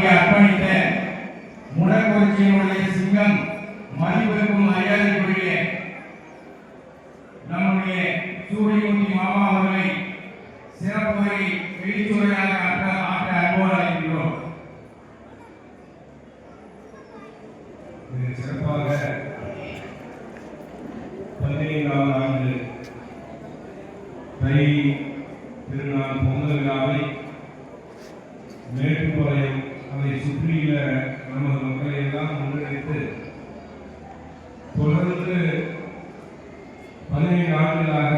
வாழ்க்கையை அர்ப்பணித்த முடக்குறிச்சியினுடைய சிங்கம் மதிப்பிற்கும் மரியாதைக்குரிய நம்முடைய சூரியமூர்த்தி மாமா அவர்களை சிறப்புரை எழுத்துரையாக ஆற்ற அன்போடு அழைக்கிறோம். சிறப்பாக 15வது ஆண்டு தை திருநாள் பொங்கல் விழாவை மேட்டுப்பாளையம் அதை சுற்றியுள்ள நமது மக்களை எல்லாம் முன்னெடுத்து தொடர்ந்து 15 ஆண்டுகளாக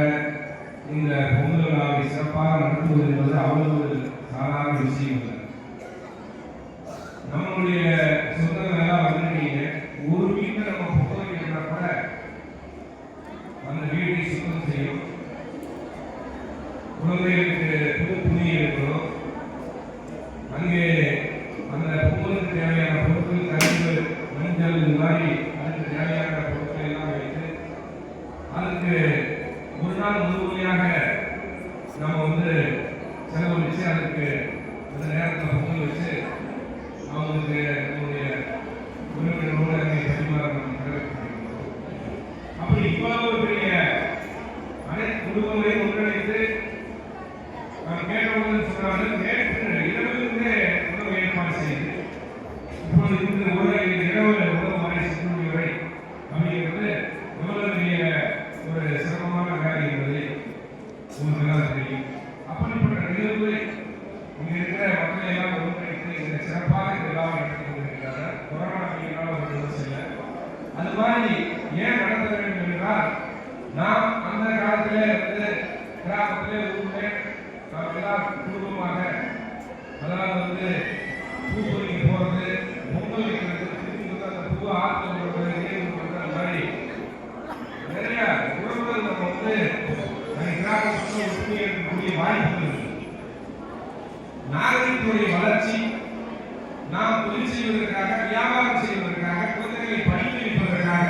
இந்த பொங்கல் விழாவை சிறப்பாக நடத்துவது என்பது அவ்வளவு சாதாரண விஷயம் இல்லை. நம்மளுடைய சொந்தங்கள் எல்லாம் வந்துட்டீங்க, ஒரு வீட்டில் நம்ம பொங்கல் வைக்கிறா கூட அந்த வீட்டை சுத்தம் செய்யும், குழந்தைகளுக்கு புது துணி எடுக்கணும், அங்கே அந்த பொங்கலுக்கு தேவையான பொருட்கள் கரும்பு மஞ்சள் இந்த மாதிரி அதுக்கு தேவையான பொருட்களை எல்லாம் வைத்து அதுக்கு ஒரு நாள் முழுமையாக நம்ம செலவழித்து அதுக்கு அந்த நேரத்தில் பொங்கல் வச்சு அவங்களுக்கு நம்முடைய உறவினரோடு அங்கே பரிமாற அப்படி இவ்வளவு பெரிய அனைத்து குடும்பங்களையும் ஒன்றிணைத்து கேட்டவர்கள் சொல்றாங்க நேற்று இரவிலிருந்தே உணவு ஏற்பாடு செய்து இப்போது இந்த இரவு உணவு மாதிரி சிற்றுண்டி வரை அப்படிங்கிறது எவ்வளவு பெரிய ஒரு சிரமமான வேலை என்பதை உங்களுக்கு எல்லாம் தெரியும். அப்படிப்பட்ட நிகழ்வுகளை இங்க இருக்கிற மக்களை எல்லாம் ஒன்றிணைத்து இந்த சிறப்பாக இந்த விழாவை நடத்தி கொண்டிருக்கிறார்கள். கொரோனா அப்படிங்கிறனால ஒரு விவசாயம் இல்லை. அது மாதிரி ஏன் நடத்த வேண்டும் என்றால் நாம் அந்த காலத்திலே கிராமத்திலே ஊரிலே நாம் எல்லாம் குடும்பமாக அதாவது பூ பறிக்க போறது, பொங்கல் வைக்கிறது, திருப்பி அந்த பூ ஆற்றுல போடுறது, நீர் போடுறது, அந்த மாதிரி நிறைய உறவுகள் நம்ம கிராமத்தில் ஒற்றுமை இருக்கக்கூடிய வாய்ப்புகள் இருக்கு. நாகரிகத்துடைய வளர்ச்சி நாம் தொழில் செய்வதற்காக, வியாபாரம் செய்வதற்காக, குழந்தைகளை படிக்க வைப்பதற்காக,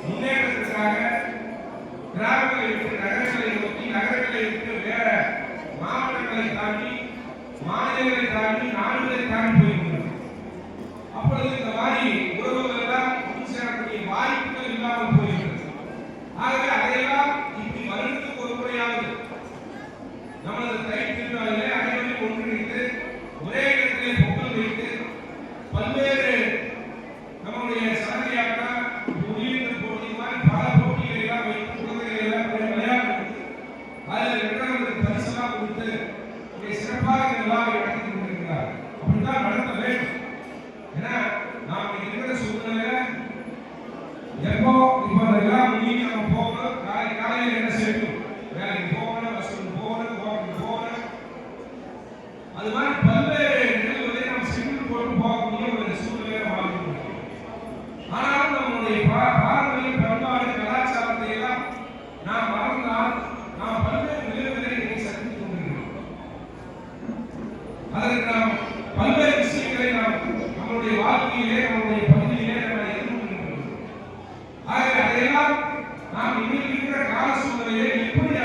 முன்னேற்றத்திற்காக கிராமங்களை விட்டு நகரங்களை நோக்கி, நகரங்களை விட்டு வேற மாவட்டங்களை தாண்டி, மாநிலங்களை தாண்டி, நாடுகளை தாண்டி போயிருக்கிறது. அப்பொழுது இந்த மாதிரி உறவுகள் எல்லாம் சேரக்கூடிய வாய்ப்புகள் இல்லாமல் போயிருக்கிறது. ஆகவே அதையெல்லாம் இப்படி வருடத்துக்கு ஒரு முறையாவது நமது தை திருநாளிலே அனைவரையும் ஒன்றிணைத்து ஒரே இடத்திலே பொங்கல் வைத்து பல்வேறு நம்முடைய சலகையாட்டா உயிரிழந்த போட்டி மாதிரி பல போட்டிகளை எல்லாம் வைத்து குழந்தைகளை எல்லாம் விளையாட்டு அதில் வென்றவர்களுக்கு பரிசெல்லாம் கொடுத்து சிறப்பாக இந்த விழாவை நடத்தி கொண்டிருக்கிறார். அப்படித்தான் நடத்த வேண்டும். ஏன்னா நாம் இருக்கிற சூழ்நிலையில எப்போ இப்போ எல்லாம் முடிஞ்சு நம்ம போகணும், காலையில் என்ன செய்யணும், வேலைக்கு போகணும், வசூல் போகணும், போகணும், அது மாதிரி பல்வேறு நிகழ்வுகளை நாம் சென்று போட்டு போகக்கூடிய ஒரு சூழ்நிலையை வாழ்க்கணும். ஆனாலும் நம்முடைய பாரம்பரிய பண்பாடு கலாச்சாரத்தை எல்லாம் நாம் மறந்தால் நாம் பல்வேறு நிகழ்வுகளை சந்தித்துக் கொண்டிருக்கிறோம். அதற்கு நாம் பல்வேறு விஷயங்களை நாம் நம்முடைய வாழ்க்கையிலே, நம்முடைய பகுதியிலே நம்ம எதிர்கொண்டிருக்கிறோம். ஆகவே அதையெல்லாம் நாம் இன்னைக்கு இருக்கிற கால சூழ்நிலையை எப்படி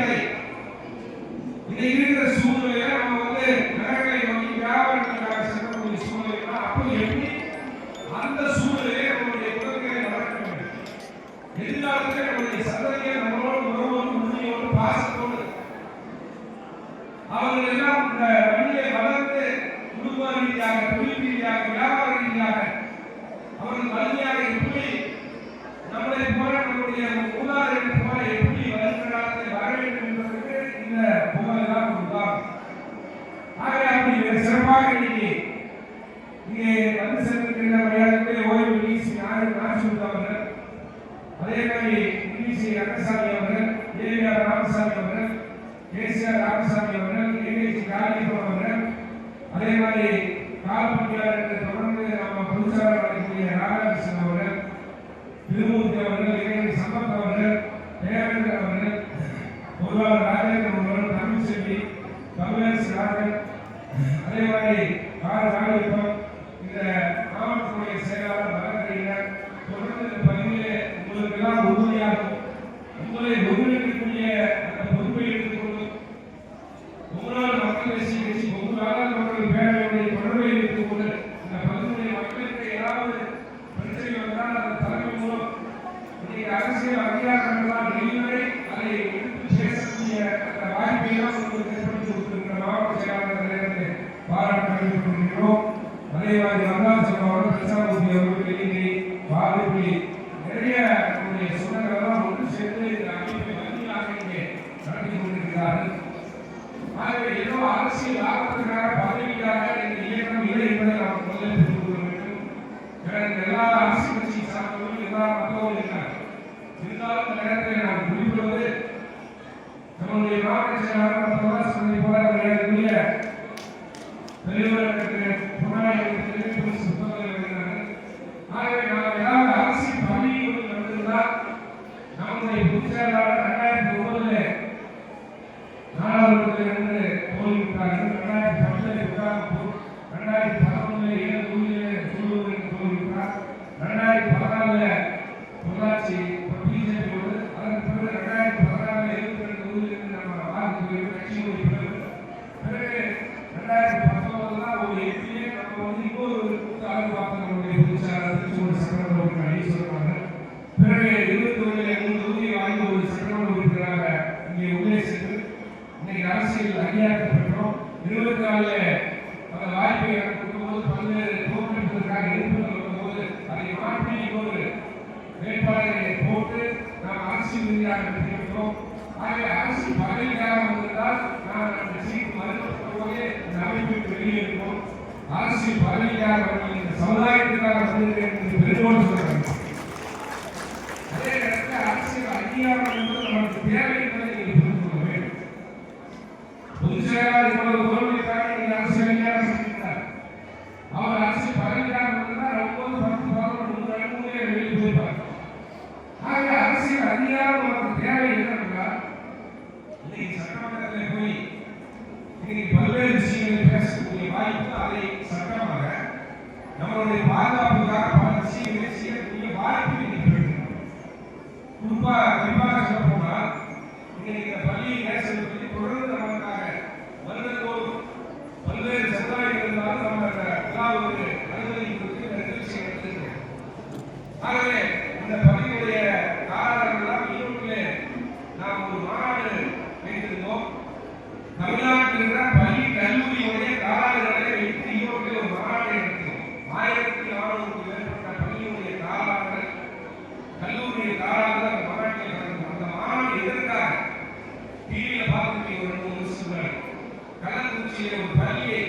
இன்னைக்கு இருக்கிற சூழ்நிலையில நம்ம நகரங்களை நோக்கி வியாபாரங்களுக்காக செல்லக்கூடிய சூழ்நிலைனா அப்போ எப்படி அந்த சூழ்நிலையை நம்முடைய குழந்தைகளை வளர்க்க வேண்டும். எதிர்காலத்தில் நம்முடைய சந்ததியை நம்மளோடு உறவோடு உறுதியோடு பாசத்தோடு அவர்கள் எல்லாம் இந்த வழியை வளர்ந்து குடும்ப ரீதியாக, தொழில் ரீதியாக, வியாபார ரீதியாக அவர்கள் வலிமையாக எப்படி நம்மளை போல நம்முடைய மூதாதையர்கள் போல எப்படி வருங்காலத்தை வர வேண்டும் என்பதற்கு இந்த பொங்கல் எல்லாம் ஒரு உதாரணம். ஆகவே அப்படி சிறப்பாக இன்னைக்கு இங்கே வந்து சென்றிருக்கின்ற மரியாதைக்குரிய ஓய்வு டிசி நாகசுந்தர் அவர்கள், அதே மாதிரி டிசி ரங்கசாமி அவர்கள், ஏவிஆர் ராமசாமி அவர்கள், கேசிஆர் ராமசாமி அவர்கள், ஏவிசி காளியப்பன் அவர்கள், அதே மாதிரி கால்பணியாளருக்கு தொடர்ந்து நம்ம பொதுச்சாளர் அழைக்கூடிய ராதாகிருஷ்ணன் அவர்கள், திருமூர்த்தி அவர்கள், இளைஞர் சம்பத் அவர்கள், தேவேந்திர அவர்கள், பொருளாளர் ராஜேந்திரன் அவர்கள், தமிழ்செல்வி, கமலேஷ் ராஜன், அதே மாதிரி காளியப்பன், இந்த மாவட்டத்துடைய செயலாளர் வழக்கறிஞர் தொடர்ந்து இந்த பகுதியிலே உங்களுக்கு எல்லாம் உறுதியாகும். உங்களை ஒருங்கிணைக்கக்கூடிய அந்த பொறுப்பை எடுத்துக்கொண்டு உங்களால் மக்கள் கட்சி பொது நாடாளுமன்ற பேரவையுடைய தொடர்பை எடுத்துக்கொண்டு கொண்டிருக்கிறோம். அதே மாதிரி ரமலான் அவர்கள் பிரச்சாரமூர்த்தி அவர்கள் வெளியிலே வாக்குறுதி நிறைய நம்முடைய சொந்தங்களெல்லாம் ஒன்று சேர்ந்து இந்த அமைப்பை வங்கியாக இங்கே நடத்தி கொண்டிருக்கிறார்கள். ஆகவே ஏதோ அரசியல் லாபத்திற்காக பதவிக்காக இந்த இயக்கம் இல்லை என்பதை நாம் முதலில் புரிந்து கொள்ள வேண்டும். எனக்கு எல்லா அரசியல் கட்சியை சார்ந்தவர்களும் எல்லா மக்களும் இருக்கிறார்கள். இருந்தாலும் இந்த நேரத்தில் நாம் குறிப்பிடுவது நம்முடைய மாவட்ட செயலாளர் சொன்னதை போல விளையாடக்கூடிய தலைவர்களுக்கு புறநாயகர்களுக்கு தெரிவிக்கும் புத்தகங்கள் எழுதினார்கள். ஆகவே நாம் ஏதாவது அரசியல் பதவிகள் நடந்திருந்தால் நம்முடைய பொதுச் செயலாளர் 2009 நாடாளுமன்றத்திலிருந்து தோல்விவிட்டார்கள். 2010 உட்கார்ந்து 2011 7 தொகுதிகளில் தோல்விவிட்டார். 2014 பொள்ளாச்சி பிஜேபியோடு, அதற்கு பிறகு 2016 22 தொகுதிகளில் நம்ம வாக்கு கட்சியுடைய பிறகு 2019 தான் ஒரு எம்பியே நம்ம இன்னொரு ஆய்வு பார்த்து நம்முடைய பொதுச்சாளர் திருச்சூர் சட்டமன்ற உறுப்பினர் சொல்றாங்க. பிறகு 20 தொகுதியில் 3 தொகுதியை வாங்கி ஒரு சட்டமன்ற உறுப்பினராக இங்கே உள்ளே சென்று இன்னைக்கு அரசியல் அங்கீகாரம் பெற்றோம். 24 அந்த வாய்ப்பை எனக்கு கொடுக்கும்போது பல்வேறு தோற்றத்திற்காக எதிர்ப்புகள் வரும்போது அதை மாற்றி ஒரு வேட்பாளரை போட்டு நாம் அரசியல் ரீதியாக பெற்றிருக்கிறோம். ஆகவே அரசியல் பதவிக்காக வந்திருந்தால் நாம் அந்த சீட்டு மறுக்கப்படுவதே இந்த அமைப்புக்கு வெளியே இருக்கிறோம். அரசியல் பதவிக்காக வரவில்லை, இந்த சமுதாயத்துக்காக வந்திருக்கிறேன் என்று பெருமோடு சொல்றாங்க. அதே நேரத்தில் அரசியல் அங்கீகாரம் என்பது நமக்கு தேவை என்பதை நீங்கள் புரிந்து கொள்ள வேண்டும். பொதுச் செயலாளர் இவ்வளவு தோல்விக்காக நீங்கள் அரசியல் அங்கீகாரம் செஞ்சிருக்கிறார். அவர் அரசியல் பதவிக்காக வந்திருந்தால் 9, 10, 11 3 வெளியே போயிருப்பார். ஆகவே அரசியல் அங்கீகாரம் நமக்கு தேவை என்னென்றால் இன்னைக்கு சட்டமன்றத்தில் போய் இன்னைக்கு பல்வேறு விஷயங்களை பேசக்கூடிய வாய்ப்பு, அதை சட்டமாக நம்மளுடைய பாதுகாப்புக்காக பல விஷயங்களை செய்யக்கூடிய வாய்ப்பு இன்னைக்கு கிடைக்கும். குறிப்பாக சொல்ல போனால் இன்னைக்கு இந்த பள்ளியை நேசத்தை தொடர்ந்து நமக்காக வருடத்தோறும் பல்வேறு சமுதாயங்கள் இருந்தாலும் நம்ம அந்த விழாவுக்கு அனுமதி கொடுத்து இந்த நிகழ்ச்சியை நடத்துகிறோம். ஆகவே இந்த பள்ளியுடைய காரணங்களால் ஈரோட்டிலே நாம் ஒரு மாநாடு வைத்திருந்தோம். தமிழ்நாட்டில் இருக்கிற பள்ளி கல்லூரியுடைய காலாளர்களை வைத்து ஈரோட்டில் ஒரு மாநாட்டை நடத்தினோம். 1400க்கும் மேற்பட்ட பள்ளியுடைய காலாளர்கள், கல்லூரியுடைய காலாளர்கள் அந்த மாநாட்டில் நடந்தோம். அந்த மாநாடு எதற்காக டிவியில பார்த்துட்டு ஒரு 3 வருஷம் கள்ளக்குறிச்சியில ஒரு பள்ளியை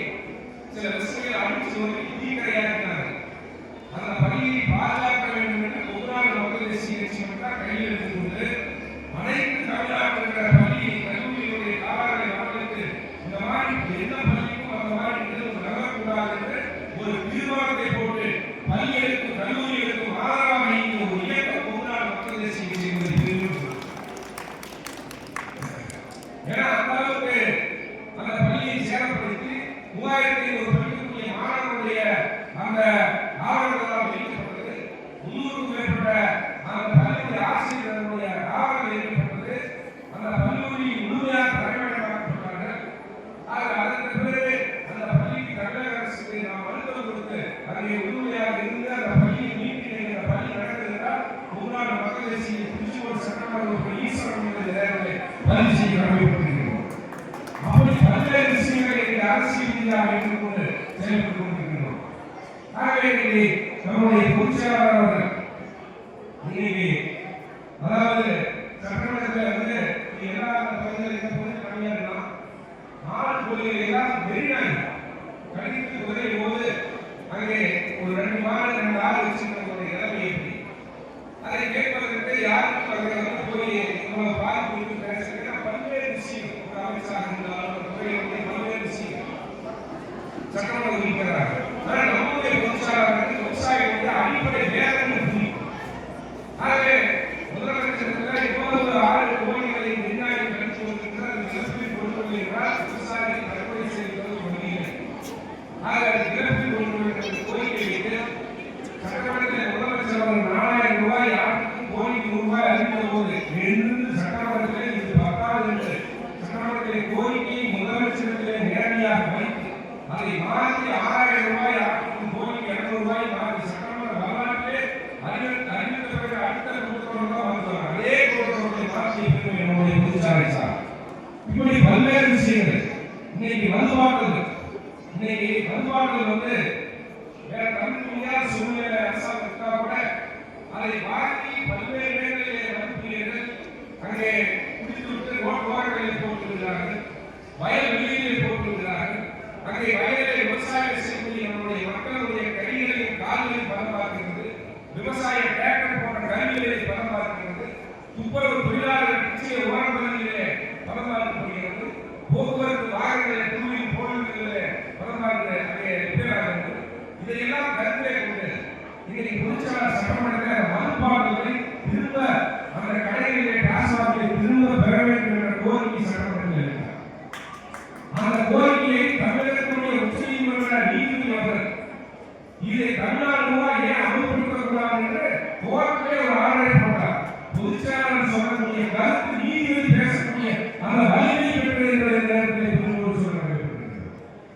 சில விஷயங்களை அடிச்சு ஒரு தீக்கரையாக்கினார்கள். அந்த பள்ளியை பாதுகாக்க வேண்டும் என்று பொதுநாடு மக்கள் தேசிய கட்சி கையில் எடுத்துக்கொண்டு அனைத்து தமிழ்நாட்டில் இருக்கிற பள்ளி கல்லூரிகளுடைய காலாளரை அவர்களுக்கு இந்த மாதிரி எந்த பள்ளிக்கும் அந்த மாதிரி நகரக்கூடாது என்று ஒரு தீர்மானத்தை போட்டு பள்ளிகளுக்கும் கல்லூரிகளுக்கும் ஆதரவாக இருக்கிற ஒரு இயக்கம் பொதுநாடு மக்கள் தேசிய கட்சி ஏன்னா அந்த அளவுக்கு அந்த பள்ளியை சேதப்படுத்தி 3000 படிக்கக்கூடிய மாணவர்களுடைய அந்த ஆவணங்களால் வெளியிடப்பட்டது. 300க்கும் மேற்பட்ட அந்த பள்ளியுடைய ஆசிரியர்களுடைய ஆவணங்கள் வெளியிடப்பட்டது. அந்த கல்லூரி முழுமையாக தலைமையிடப்பட்டார்கள். அதற்கு பிறகு அந்த பள்ளிக்கு தமிழக அரசுக்கு நாம் அழுத்தம் கொடுத்து அங்கே முழுமையாக இருந்து அந்த பள்ளியை மீட்டி அந்த பள்ளி நடந்ததால் முன்னாள் மக்கள் தேசிய திருச்சூர் சட்டமன்ற ஈஸ்வரன் பதிவு செய்ய கடமைப்பட்டிருக்கிறோம். அப்படி பல்வேறு விஷயங்களை இந்த அரசியல் ரீதியாக எடுத்துக்கொண்டு செயல்பட்டுக் கொண்டிருக்கிறோம். ஆகவே இன்னைக்கு நம்முடைய பொதுச் செயலாளர் அவர்கள் இன்னைக்கு அதாவது சட்டமன்றத்தில் வந்து எல்லா பகுதிகளில் இந்த பகுதி கம்மியாக இருக்கலாம், 4 பகுதிகளில் எல்லாம் வெறிநாய் கடித்து உதவும் போது அங்கே ஒரு 2 மாதம் 2 ஆள் வச்சுக்கிறவங்களுடைய நிலைமை எப்படி அதை கேட்பதற்கு யாருக்கும் அவர்கள் போய் இவ்வளவு பாதிப்பு இருக்கு பேசுறதுன்னா பல்வேறு விஷயம் ஒரு அமைச்சராக இருந்தாலும் துறையுடைய பல்வேறு விஷயம் சட்டமன்ற உறுப்பினராக ஆனால் நம்முடைய பொதுச்சாளர்கள் விவசாயிகளுடைய அடிப்படை வேதனை புரியும். ஆகவே முதலமைச்சர் இவ்வளவு 6 கோடிகளை வெண்ணாயை கழித்து வருகின்ற நிலத்தில் கொண்டு வருகிறார். விவசாயிகள் தற்கொலை செய்வது முடியலை. ஆக நிலத்தில் கொண்டு வருகிற கோரிக்கை வைத்து சட்டமன்றத்தில் முதலமைச்சர் 4000 ரூபாய் ஆண்டுக்கு கோடிக்கு ரூபாய் அறிவித்த போது எழுந்து சட்டமன்றத்தில் இது 10வது என்று சட்டமன்றத்திலே கோரிக்கையை முதலமைச்சரிடத்திலே நேரடியாக வைத்து அதை மாற்றி 6000 ரூபாய் ஆண்டுக்கு கோடிக்கு 200 ரூபாய் மாற்றி சட்டமன்ற வரலாற்றிலே அறிவித்த பிறகு அடுத்த கூட்டத்தொடர் தான் வந்துவாங்க. அதே கூட்டத்தொடரை மாற்றி நம்முடைய பொதுச்சாலை சார் இப்படி பல்வேறு விஷயங்கள் இன்னைக்கு வந்து வந்து வேற தவிர்க்க முடியாத சூழ்நிலை அரசாங்கம் இருந்தா கூட அதை வாங்கி பல்வேறு இடங்களிலே மதிப்பீடுகள் அங்கே குடித்துவிட்டு ஓரங்களில் போட்டுவிடுகிறார்கள், வயல் வெளியிலே போட்டுவிடுகிறார்கள். அங்கே வயலில் விவசாயம் செய்யக்கூடிய நம்முடைய மக்களுடைய கைகளையும் கால்களையும் பலம் பார்க்கிறது, விவசாய டிராக்டர் போன்ற கருவிகளை பலம் பார்க்கிறது, துப்புரவு தொழிலாளர்கள் நிச்சய ஓரம் பகுதியிலே பலம் பார்க்கப்படுகிறது, போக்குவரத்து வாகனங்களை டூவீல் போர்வீல்களிலே பலம் பார்க்க அங்கே ரிப்பேர் ஆகிறது. இதையெல்லாம் கருத்திலே கொண்டு இன்னைக்கு பொதுச்செயலாளர் சட்டமன்றத்தில் மதுபானங்களை திரும்ப அந்த கடைகளிலே டாஸ்மாகை திரும்ப பெற வேண்டும் என்ற கோரிக்கை சட்டமன்றத்தில் இருக்கிறார். அந்த கோரிக்கையை தமிழகத்துடைய உச்சநீதிமன்ற நீதிபதி அவர்கள் இதை தமிழ்நாடு ஏன் அமல்படுத்தக்கூடாது என்று கோர்ட்டிலே ஒரு ஆர்டரை போட்டார். பொதுச்செயலாளர் சொல்லக்கூடிய கருத்து நீதிபதி பேசக்கூடிய அந்த வலிமை பெற்று என்ற நேரத்தில் சொல்றாங்க.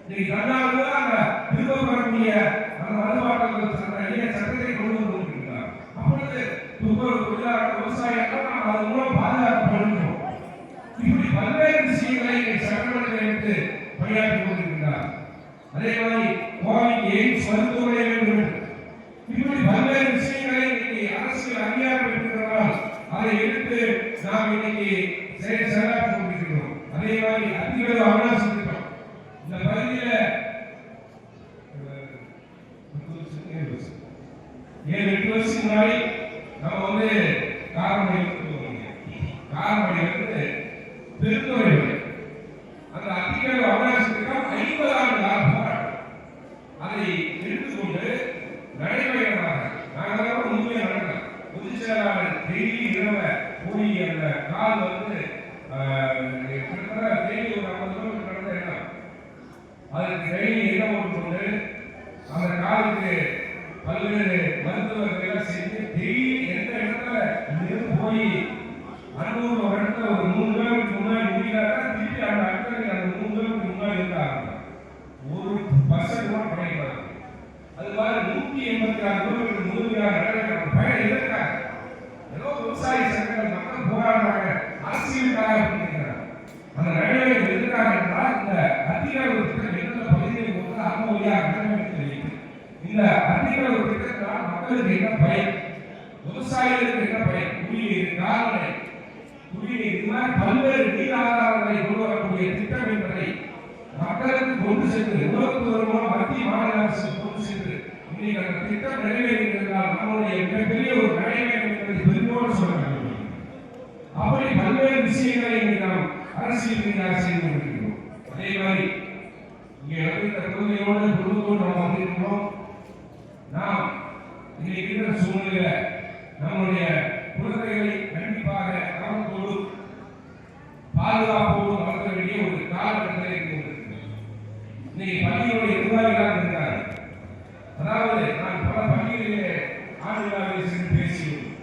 இன்னைக்கு தமிழ்நாடு அந்த திரும்ப பெறக்கூடிய அந்த மதுபானங்கள் சட்டத்தை கொண்டு வந்திருக்கிறார். அப்பொழுது துப்புரவு தொழிலாளர் விவசாயிகள் நாம் அதன் மூலம் பாதுகாக்கப்படுகிறோம். இப்படி பல்வேறு விஷயங்களை சட்டமன்றத்தில் எடுத்து பணியாற்றி கொண்டிருக்கிறார். அதே மாதிரி கோவைக்கு எய்ம்ஸ் மருத்துவமனை வேண்டும், இப்படி பல்வேறு விஷயங்களை இன்னைக்கு அரசியல் அங்கீகாரம் பெற்றிருக்கிறால் அதை எடுத்து நாம் இன்னைக்கு செயலாற்றி கொண்டிருக்கிறோம். அதே மாதிரி அதிகளவு அவகாசம் திட்டம் இந்த பகுதியில் 7-8 வருஷத்துக்கு முன்னாடி நம்ம வந்து காரமடையிலிருந்து திருத்துறை அந்த அதிகளவு அவகாசம் திட்டம் 50 ஆண்டு கால போராட்டம் அதை எடுத்துக்கொண்டு நடைமுறையாக நாங்கள் உண்மையை நடக்கலாம். பொதுச் செயலாளர் டெய்லி இரவு போய் அந்த கால் வந்து கிட்டத்தட்ட டெய்லி ஒரு 50 கிலோமீட்டர் நடந்த இடம் அதுக்கு டெய்லி இடம் கொண்டு அந்த காலுக்கு பல்வேறு மருத்துவர்கள் செஞ்சு டெய்லி எந்த இடத்துல இங்கிருந்து போய் அன்னூர் ஒரு இடத்துல ஒரு 3 கிலோமீட்டர் முன்னாடி முடியாத திருப்பி அந்த இடத்துல அந்த 3 கிலோமீட்டர் முன்னாடி இருக்க ஆரம்பிக்கும். ஒரு பஸ் கூட பயன்படாது. அது மாதிரி 186 கிலோமீட்டர் முழுமையாக நடக்கிற பயணம் எதற்காக? ஏதோ விவசாய சங்கங்கள் மக்கள் போராடுறாங்க, அரசியலுக்காக பண்ணிக்கிறாங்க. அந்த நடைமுறை எதற்காக என்றால் இந்த அதிகார திட்டம் எந்த பகுதியில் போது அந்த வழியாக நடைமுறைக்கு இந்த அதிகார திட்டத்தால் மக்களுக்கு என்ன பயன், விவசாயிகளுக்கு என்ன பயன், குடிநீர், கால்நடை குடிநீர், இது மாதிரி பல்வேறு நீர் ஆதாரங்களை கொண்டு வரக்கூடிய திட்டம் என்பதை மக்களுக்கு கொண்டு சென்று உலகத்துவமாக மத்திய மாநில அரசு கொண்டு சென்று இன்னைக்கு அந்த திட்டம் நிறைவேறியிருந்தால் நம்மளுடைய மிகப்பெரிய ஒரு நடைமுறை என்பதை பெருமோடு சொல்ல வேண்டும். அப்படி பல்வேறு விஷயங்களை நாம் அரசியல் ரீதியாக செய்து கொண்டிருக்கிறோம். அதே மாதிரி இங்கே இந்த கொள்கையோடு குடும்பத்தோடு நாம் வந்திருக்கிறோம். நாம் இன்னைக்கு இருக்கிற சூழ்நிலை நம்முடைய குழந்தைகளை கண்டிப்பாக கவனத்தோடு பாதுகாப்போடு வளர்க்க வேண்டிய ஒரு காலகட்டத்தில் இருக்கிறது. இன்னைக்கு பள்ளியுடைய நிர்வாகிகளாக இருக்கிறார். அதாவது நான் பல பள்ளிகளிலே ஆண்டுகளாக சென்று பேசியுள்ளோம்.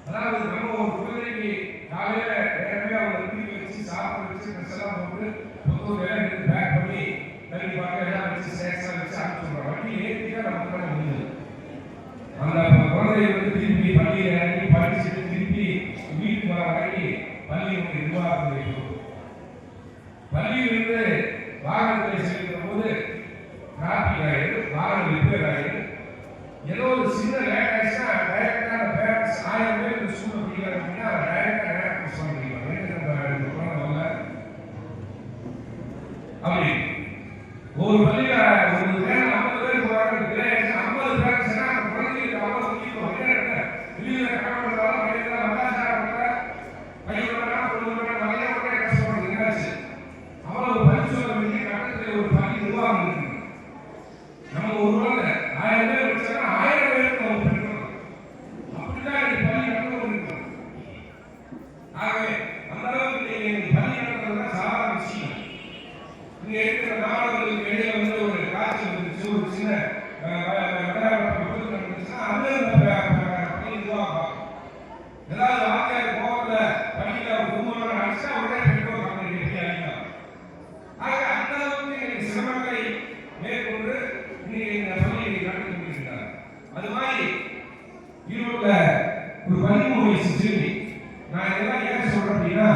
அதாவது நம்ம ஒரு குழந்தைக்கு காலையில நேரமே அவங்க தூக்கி வச்சு சாப்பிட வச்சு ட்ரெஸ் எல்லாம் போட்டு பொது வேலை எடுத்து பேக் பண்ணி கண்டிப்பாக எல்லாம் வச்சு சேக்ஸா வச்சு அனுப்பிச்சுடுறோம். வண்டி ஏற்றிட்டா நமக்கு தான் முடிஞ்சது. அந்த குழந்தைய வந்து திருப்பி பள்ளியில் இறங்கி படிச்சுட்டு திருப்பி வீட்டுக்கு வர வரைக்கும் பள்ளியுடைய நிர்வாகம் வைக்கிறோம். பள்ளியிலிருந்து வாகனத்தை செல்கிற போது டிராபிக் ஆகிடுது, வாகனம் ரிப்பேர் ஆகிடுது, ஏதோ ஒரு சின்ன லேட் ஆயிடுச்சுன்னா டைரக்டா அந்த பேரண்ட்ஸ் 1000 பேர் இந்த ஸ்கூல்ல படிக்கிறாங்க அப்படின்னா டைரக்டா நேரத்துக்கு சொல்லிடுவாங்க. அப்படி ஒரு பள்ளியில ஒரு நேரம் 50 பேர் போறாங்க, 50 பேர் சொன்னா அந்த குழந்தைகளுக்கு அவ்வளவு முக்கியம் என்ன வெளியில கடவுளால வெளியில மகாசாரத்துல பையனோட பொண்ணுங்களோட நிறைய கூட கஷ்டப்படுறது என்னாச்சு அவ்வளவு பரிசோதனை பண்ணி கட்டத்தில் ஒரு பள்ளி நிர்வாகம் இருக்கு. நம்ம ஒரு குழந்தை 1000 பேர் வச்சா 1000 பேருக்கு நம்ம படிக்கணும். அப்படிதான் இந்த பள்ளி நடந்து இருக்கணும். ஆகவே அந்த அளவுக்கு நீங்க பள்ளி நடத்துறதுதான் சாதாரண விஷயம். இங்க இருக்கிற மாணவர்களுக்கு இடையில வந்து ஒரு காய்ச்சல் இருந்துச்சு, ஒரு சின்ன நடந்துச்சுன்னா அது பள்ளி நிர்வாகம் ஏதாவது வாத்தியார் போகல பள்ளியில குடும்பம் அடிச்சா உடனே பெற்றோர் கம்பெனி எப்படி அழிக்கலாம். ஆக அந்த அளவுக்கு சிரமங்களை மேற்கொண்டு இன்னைக்கு இந்த பள்ளியை நடத்தி கொண்டிருக்கிறார். அது மாதிரி ஈரோட்ல ஒரு 13 வயசு சிறுமி, நான் இதெல்லாம் ஏன் சொல்றேன் அப்படின்னா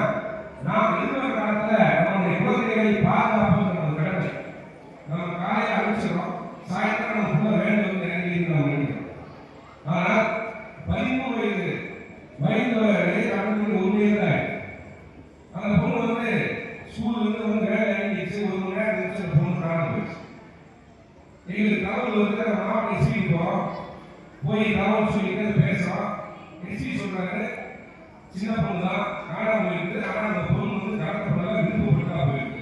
நாம் இருக்கிற காலத்துல நம்முடைய குழந்தைகளை பாதுகாப்பு நம்ம கடமை. நம்ம காலையை அழிச்சிடறோம், தகவல் வந்து நம்ம மாவட்ட எஸ்பிக்கு போகிறோம், போய் தகவல் சொல்லிட்டு பேசுகிறோம். எஸ்பி சொல்கிறாரு சின்ன பொண்ணு தான் காணாம போயிருக்கு, ஆனால் அந்த பொண்ணு வந்து கடத்தப்படலாம் விருப்பப்பட்டா போயிருக்கு.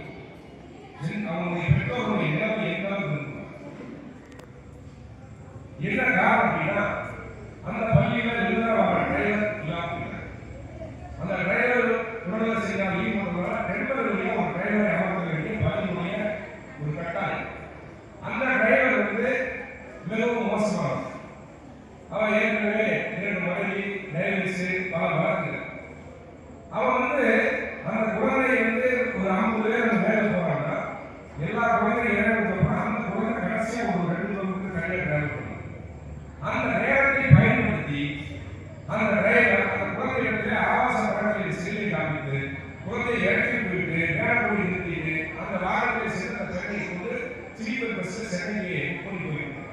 அவங்களுடைய பெற்றோருடைய நிலைமை எங்காவது என்ன காரணம் அப்படின்னா அந்த பள்ளியில ரெகுலரா வர டிரைவர் இல்லாம அந்த டிரைவர் உடனே செய்ய லீவ் பண்ணுறதுனால டெம்பரரியா ஒரு டிரைவரை அமர்த்த வேண்டிய பள்ளியுடைய ஒரு கட்டாயம். அந்த டிரைவர் வந்து மிகவும் மோசமானது. அவன் ஏற்கனவே 2 மனைவி டைவர்ஸ் பல வழக்கு. அவன் வந்து அந்த குழந்தை வந்து ஒரு 50 பேர் அந்த வேலை போறாங்கன்னா எல்லா குழந்தையும் இறந்து அந்த குழந்தை கடைசியா ஒரு 2 கிலோமீட்டர் தனியாக டிரைவர் பண்ணும். அந்த நேரத்தை பயன்படுத்தி அந்த டிரைவர் அந்த குழந்தைகளுக்கு ஆபாச படங்களை செல்வி காமித்து குழந்தையை இறக்கி போயிட்டு நேரம் போய் நிறுத்திட்டு அந்த வாகனத்தை சென்ற சென்னை கொண்டு ஸ்லீப்பர் பஸ்ல சென்னைக்கு கொண்டு போயிருக்கோம்.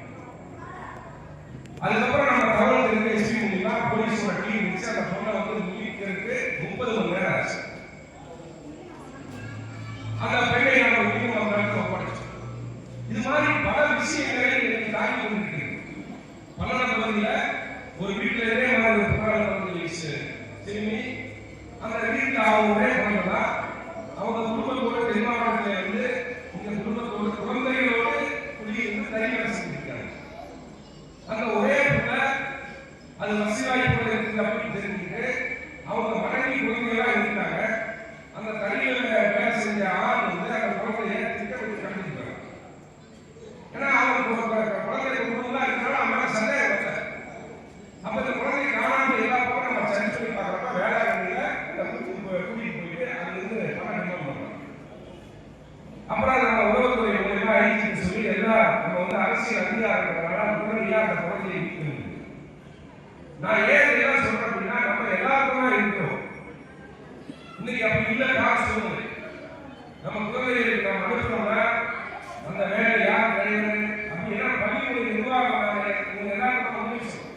அதுக்கப்புறம் நம்ம தகவல் தெரிஞ்ச எஸ்பி மூலியமா போலீஸோட டீம் வச்சு அந்த பொண்ணை வந்து மீட்கிறதுக்கு 30 மணி நேரம் ஆச்சு. அந்த பெண்ணை நம்ம இன்னும் நம்ம இடத்துல ஒப்படைச்சோம். இது மாதிரி பல விஷயங்களை இன்னைக்கு தாக்கி கொண்டிருக்கு. பல்லடம் பகுதியில் ஒரு வீட்டில் இதே மாதிரி ஒரு புகார் வந்து திரும்பி அந்த வீட்டில் அவங்க ஒரே குழந்தை அவங்க குடும்பத்தோடு தென் மாவட்டத்தில் வந்து இந்த குடும்பத்தோடு குழந்தைகளோடு குடியிருந்து தனி வசிச்சிருக்காங்க. அந்த ஒரே பிள்ளை அது வசதி வாய்ப்போடு இருக்குது அப்படின்னு தெரிஞ்சுக்கிட்டு அவங்க மனைவி குழந்தைகளா இருந்தாங்க. அந்த தனியில் வேலை செஞ்ச ஆண் வந்து அந்த குழந்தைய திட்டமிட்டு கண்டிப்பாங்க. ஏன்னா அவங்க குழந்தை குடும்பம் இருக்கிறாலும் அவங்க சந்தேகம் இல்லை. அப்ப இந்த குழந்தை காணாம எல்லா பக்கம் நம்ம சரி பண்ணி பார்க்கறப்ப வேளாங்கண்ணியில இந்த கூட்டிட்டு போயிட்டு அங்கிருந்து பணம் டிமாண்ட் பண்றோம். அப்புறம் நம்ம உறவுத்துறை மூலமா ஐடிக்கு சொல்லி எல்லாம் நம்ம வந்து அரசியல் அதிகாரங்கிறதுனால உடனடியாக அந்த குழந்தையை மீட்கணும். நான் ஏன் இதெல்லாம் சொல்றேன் அப்படின்னா நம்ம எல்லாருக்குமே இருக்கிறோம். இன்னைக்கு அப்படி இல்லை காசு சொல்லுங்க. நம்ம குழந்தைகளுக்கு நம்ம அனுப்புறோம்னா அந்த வேலை யார் டிரைவர் அப்படின்னா பள்ளியுடைய நிர்வாகம் எல்லாருக்கும் உதவி சொல்லும்.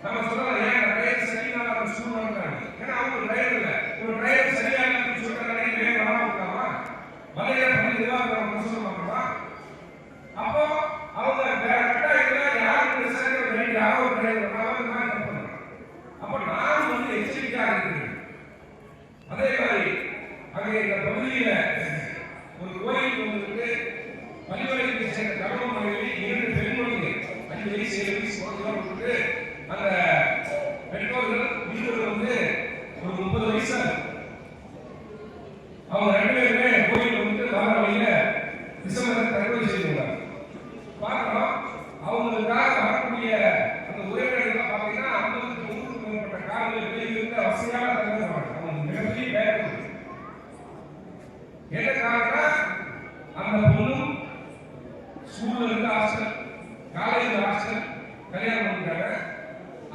நம்ம சொல்லலாம் ஏன் டிரைவர் சரியான நம்ம ஸ்கூல் வாங்குறாங்க. ஏன்னா அவங்க டிரைவர் இல்லை, ஒரு டிரைவர் சரியான அப்படின்னு சொல்றாங்க. வேலை வராம இருக்காமா வலையில பள்ளி நிர்வாகம் நம்ம சொல்ல மாட்டோமா? அப்போ அவங்க கட்டாயத்தில் யாருக்கு சரியாக வேண்டிய யாரோ ஒரு டிரைவர் அவங்க தான் தப்பு. அப்போ நான் வந்து எச்சரிக்கையாக இருக்கிறேன். அதே மாதிரி அங்கே இந்த பகுதியில் ஒரு கோயில் ஒன்றுக்கு பள்ளிவரைக்கு சேர்ந்த கணவன் மனைவி 2 பெண் குழந்தைகள் 5 வயசு 7 வயசு குழந்தைகளுக்கு அந்த பெற்றோர்கள் வீடுகள் வந்து ஒரு 30 வயசு அவங்க 2 பேருமே கோயில் வந்து வர வழியில டிசம்பர் தகவல் செய்திருந்தாங்க. பார்க்கலாம் அவங்களுக்காக வரக்கூடிய அந்த உறவினர்கள் பார்த்தீங்கன்னா 50க்கு 100க்கு மேற்பட்ட கார்கள் வெளியிருந்த வசதியான தகவல் அவங்க மிகப்பெரிய வேலை. என்ன காரணம்னா அந்த பொண்ணும் ஸ்கூல்ல இருந்து ஹாஸ்டல், காலேஜ் ஹாஸ்டல் கல்யாணம் பண்ணிட்டாங்க.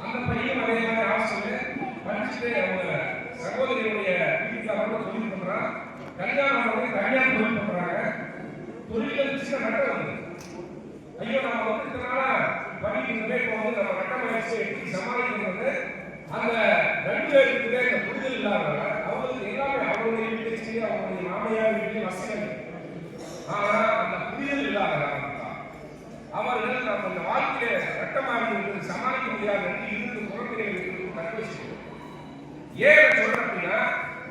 அந்த பையன் அதே மாதிரி ஹாஸ்டல் படிச்சுட்டு அவங்க சகோதரியுடைய வீட்டுக்காரோட தொழில் பண்றான். கல்யாணம் வந்து தனியாக தொழில் பண்றாங்க. தொழில் சின்ன நட்டம் வந்து ஐயோ நம்ம வந்து இதனால படிக்கிறதே இப்போ வந்து நம்ம நட்டம் வயசு சமாளிக்கிறது அந்த 2 பேருக்குமே இந்த புரிதல் இல்லாதவங்க அவங்களுக்கு எல்லாமே அவங்களுடைய வீட்டு சரி அவங்களுடைய மாமியார் வீட்டு வசதி. ஆனா அந்த புரிதல் இல்லாதவங்க அவர்கள் நம்ம இந்த வாழ்க்கையில கட்டமாக சமாளிக்க முடியாத இருந்து குழந்தைகளுக்கு கற்று வச்சுக்கணும். ஏன் சொல்றேன் அப்படின்னா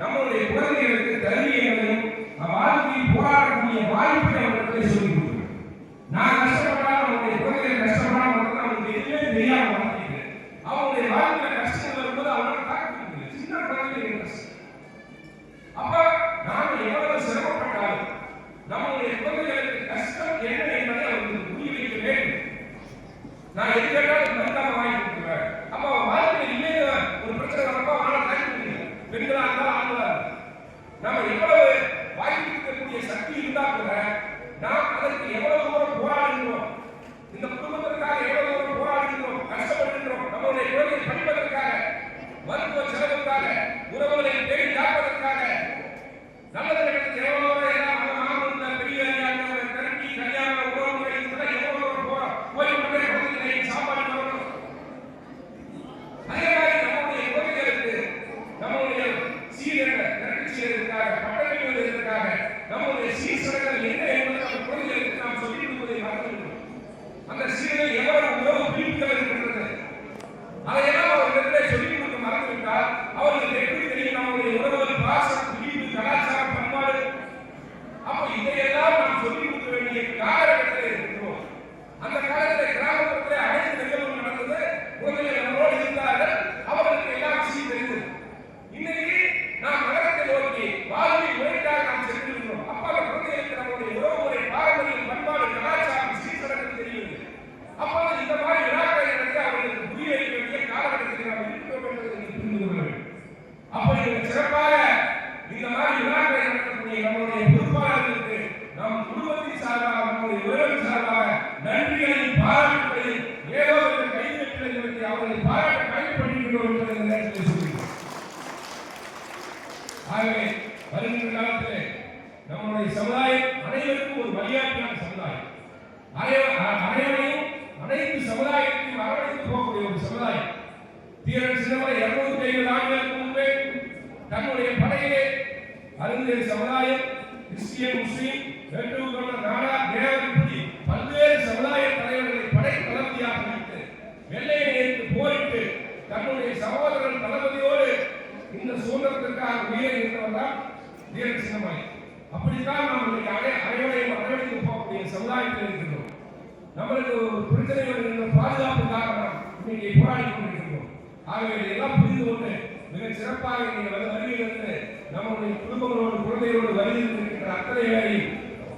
நம்மளுடைய குழந்தைகளுக்கு கல்வியையும் வாழ்க்கையில் போராடக்கூடிய வாய்ப்பை அவர்களுக்கு சொல்லிக் கொடுக்கணும். நான் கஷ்டப்பட்டாலும் அவங்களுடைய குழந்தைகள் கஷ்டப்படாமல் அவங்களுக்கு எதுவுமே தெரியாம வளர்த்திட்டு அவங்களுடைய வாழ்க்கையில கஷ்டம் வரும்போது அவங்களால தாக்க முடியல. சின்ன குழந்தைகள் கஷ்டம். அப்ப நாம எவ்வளவு சிரமப்பட்டாலும் நம்மளுடைய குழந்தைகளுக்கு கஷ்டம் என்ன என்பதை அவங்களுக்கு புரிய வைக்க வேண்டும். நான் எது கேட்டாலும் மருந்தாம வாங்கி கொடுக்குறேன். அப்ப வாழ்க்கையில் இல்லையே ஒரு பிரச்சனை வரப்போ அவனால தாக்க முடியல. பெண்களா இருந்தாலும் ஆண்களா நம்ம எவ்வளவு வாங்கி கொடுக்கக்கூடிய சக்தி இருந்தா கூட நாம் அதற்கு எவ்வளவு தூரம் போராடுகிறோம், இந்த குடும்பத்திற்காக எவ்வளவு தூரம் போராடுகிறோம், கஷ்டப்படுகிறோம். நம்மளுடைய குழந்தை படிப்பதற்காக, மருத்துவ செலவுக்காக, உறவுகளை தேடி காப்பதற்காக, நல்லது நடக்கிறது எவ்வளவு எல்லாம் பெரிய கல்வி கல்யாண உறவுகளை எவ்வளவு போய் குழந்தைகளை ஒரு சமுதாயம். தீரன் சின்னமலை 250 ஆண்டுகளுக்கு முன்பே தன்னுடைய படையிலே அருந்ததி சமுதாயம், கிறிஸ்டியன், முஸ்லீம், வேட்டுவ நாடார், தேவர் இப்படி பல்வேறு சமுதாய தலைவர்களை படை தளபதியாக வைத்து வெள்ளையை எதிர்த்து போரிட்டு தன்னுடைய சகோதரன் தளபதியோடு இந்த சுதந்திரத்திற்காக உயிரை இருந்தவர் தான் தீரன் சின்னமலை. அப்படித்தான் நாம் இன்னைக்கு அரவணைத்து போகக்கூடிய சமுதாயத்தில் இருக்கின்றோம். நம்மளுக்கு ஒரு பிரச்சனை வருகின்ற பாதுகாப்புக்காக நாம் இன்னைக்கு போராடி கொண்டிருக்கின்றோம். ஆகவே இதையெல்லாம் புரிந்து கொண்டு மிக சிறப்பாக நீங்கள் வருகிறது நம்முடைய குடும்பங்களோடு குழந்தைகளோடு வருகின்ற அத்தனை வேலையும்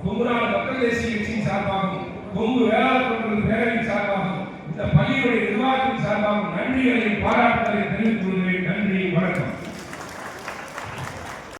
கொங்குநாடு மக்கள் தேசிய கட்சியின் சார்பாகவும் கொங்கு வேளாண் தொழில் பேரவையின் சார்பாகவும் இந்த பள்ளியுடைய நிர்வாகத்தின் சார்பாகவும் நன்றிகளை பாராட்டுதலை தெரிவித்துக் கொள்கிறேன்.